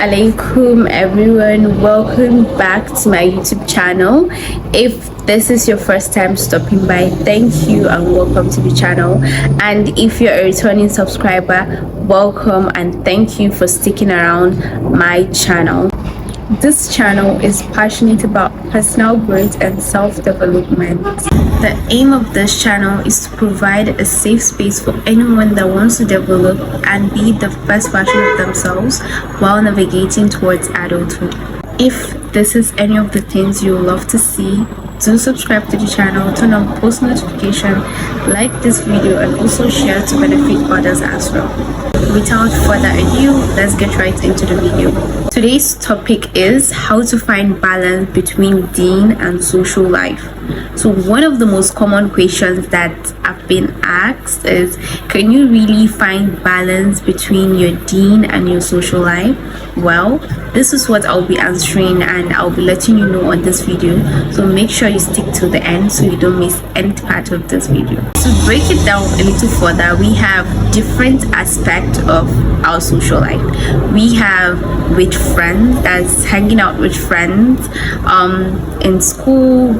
alaikum everyone, welcome back to my YouTube channel. If this is your first time stopping by, thank you and welcome to the channel. And if you're a returning subscriber, welcome and thank you for sticking around my channel. This channel is passionate about personal growth and self-development. The aim of this channel is to provide a safe space for anyone that wants to develop and be the best version of themselves while navigating towards adulthood. If this is any of the things you would love to see, do subscribe to the channel, turn on post notification, like this video, and also share to benefit others as well. Without further ado, let's get right into the video. Today's topic is how to find balance between deen and social life. So one of the most common questions that I've been asked is, can you really find balance between your deen and your social life? Well, this is what I'll be answering and I'll be letting you know on this video, so make sure you stick to the end so you don't miss any part of this video. To break it down a little further, we have different aspects of our social life. We have with friends, that's hanging out with friends, in school,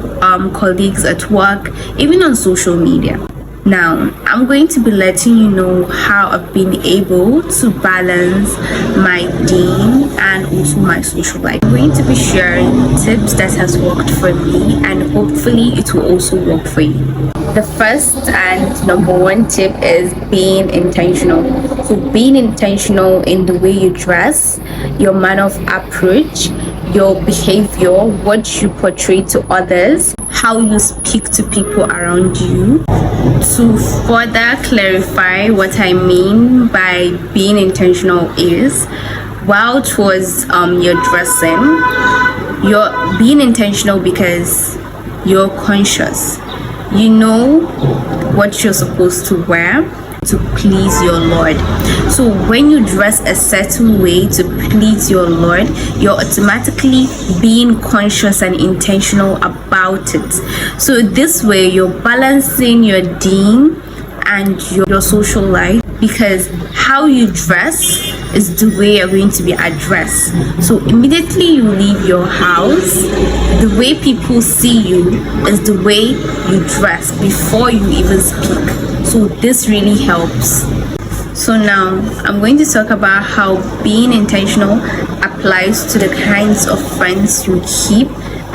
colleagues at work, even on social media. Now, I'm going to be letting you know how I've been able to balance my deen and also my social life. I'm going to be sharing tips that has worked for me and hopefully it will also work for you. The first and number one tip is being intentional. So being intentional in the way you dress, your manner of approach, your behavior, what you portray to others, how you speak to people around you. To further clarify what I mean by being intentional is, while towards your dressing, you're being intentional because you're conscious. You know what you're supposed to wear to please your Lord. So when you dress a certain way to please your Lord, you're automatically being conscious and intentional about it. So this way you're balancing your deen and your social life, because how you dress is the way you're going to be addressed. So immediately you leave your house, the way people see you is the way you dress before you even speak. So this really helps. So now I'm going to talk about how being intentional applies to the kinds of friends you keep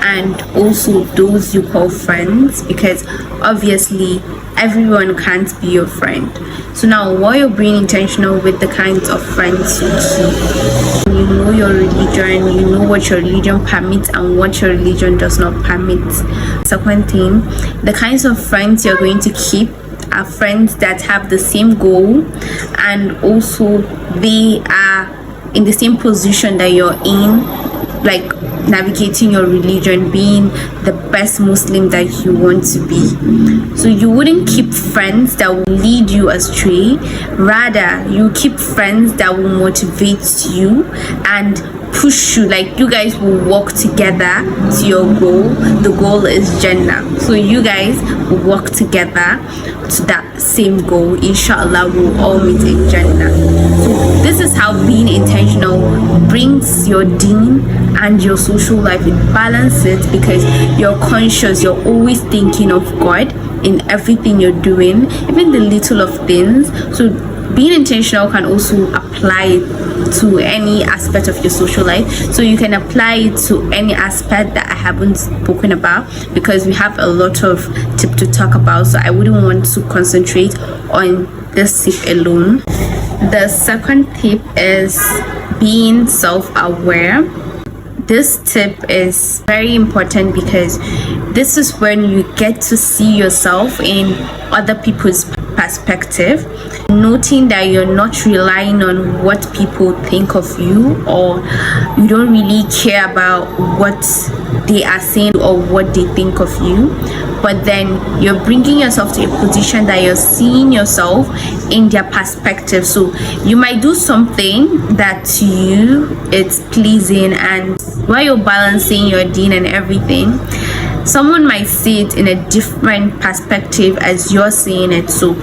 and also those you call friends, because obviously everyone can't be your friend. So now while you're being intentional with the kinds of friends you keep, you know your religion, you know what your religion permits and what your religion does not permit. Second thing, the kinds of friends you're going to keep are friends that have the same goal and also they are in the same position that you're in, like navigating your religion, being the best Muslim that you want to be. So you wouldn't keep friends that will lead you astray, rather you keep friends that will motivate you and push you, like you guys will work together to your goal. The goal is Jannah, so you guys will work together to that same goal. Inshallah, we'll all meet in Jannah. So this is how being intentional brings your deen and your social life. It balances because you're conscious, you're always thinking of God in everything you're doing, even the little of things. So being intentional can also apply to any aspect of your social life. So you can apply it to any aspect that I haven't spoken about, because we have a lot of tips to talk about, so I wouldn't want to concentrate on this tip alone. The second tip is being self-aware. This tip is very important because this is when you get to see yourself in other people's perspective, noting that you're not relying on what people think of you, or you don't really care about what they are saying or what they think of you, but then you're bringing yourself to a position that you're seeing yourself in their perspective. So you might do something that to you it's pleasing, and while you're balancing your deen and everything, someone might see it in a different perspective as you're seeing it. So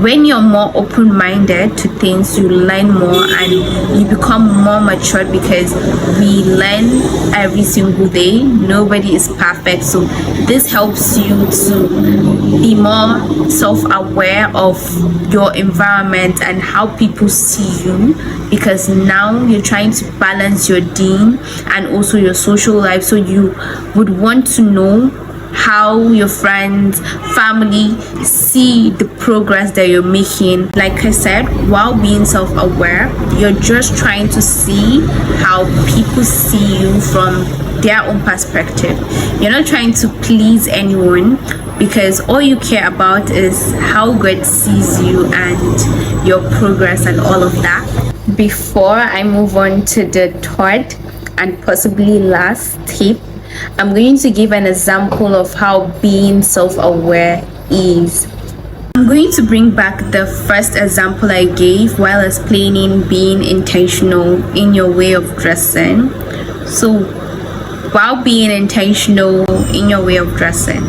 when you're more open-minded to things, you learn more and you become more mature, because we learn every single day. Nobody is perfect, so this helps you to be more self-aware of your environment and how people see you, because now you're trying to balance your deen and also your social life. So you would want to know how your friends, family see the progress that you're making. Like I said, while being self-aware, you're just trying to see how people see you from their own perspective. You're not trying to please anyone, because all you care about is how God sees you and your progress and all of that. Before I move on to the third and possibly last tip, I'm going to give an example of how being self-aware is. I'm going to bring back the first example I gave while explaining being intentional in your way of dressing. So while being intentional in your way of dressing,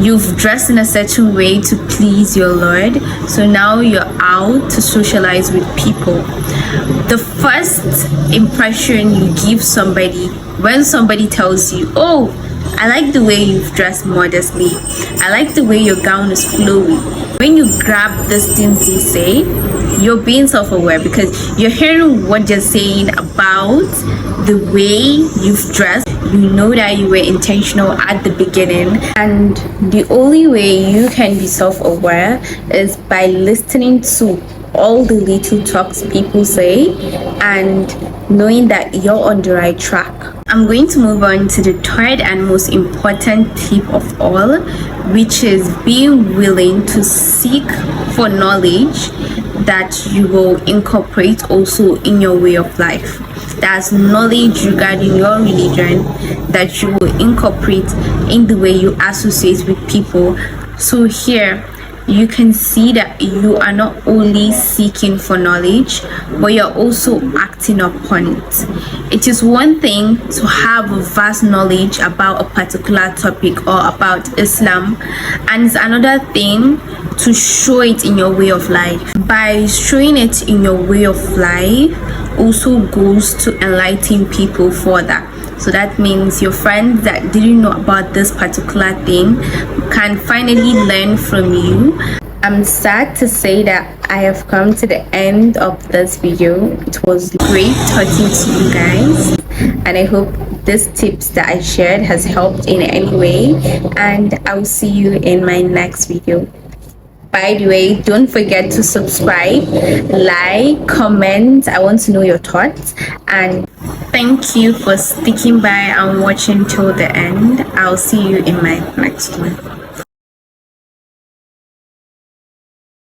you've dressed in a certain way to please your Lord, so now you're out to socialize with people. The first impression you give somebody when somebody tells you, oh, I like the way you've dressed modestly, I like the way your gown is flowy, when you grab these things they say, you're being self-aware, because you're hearing what they're saying about the way you've dressed. You know that you were intentional at the beginning, and the only way you can be self-aware is by listening to all the little talks people say and knowing that you're on the right track. I'm going to move on to the third and most important tip of all, which is being willing to seek for knowledge that you will incorporate also in your way of life. That's knowledge regarding your religion that you will incorporate in the way you associate with people. So here you can see that you are not only seeking for knowledge, but you're also acting upon it. It is one thing to have a vast knowledge about a particular topic or about Islam, and it's another thing to show it in your way of life. By showing it in your way of life also goes to enlighten people further. So that means your friends that didn't know about this particular thing can finally learn from you. I'm sad to say that I have come to the end of this video. It was great talking to you guys, and I hope these tips that I shared has helped in any way, and I'll see you in my next video. By the way, don't forget to subscribe, like, comment. I want to know your thoughts, and thank you for sticking by and watching till the end. I'll see you in my next one.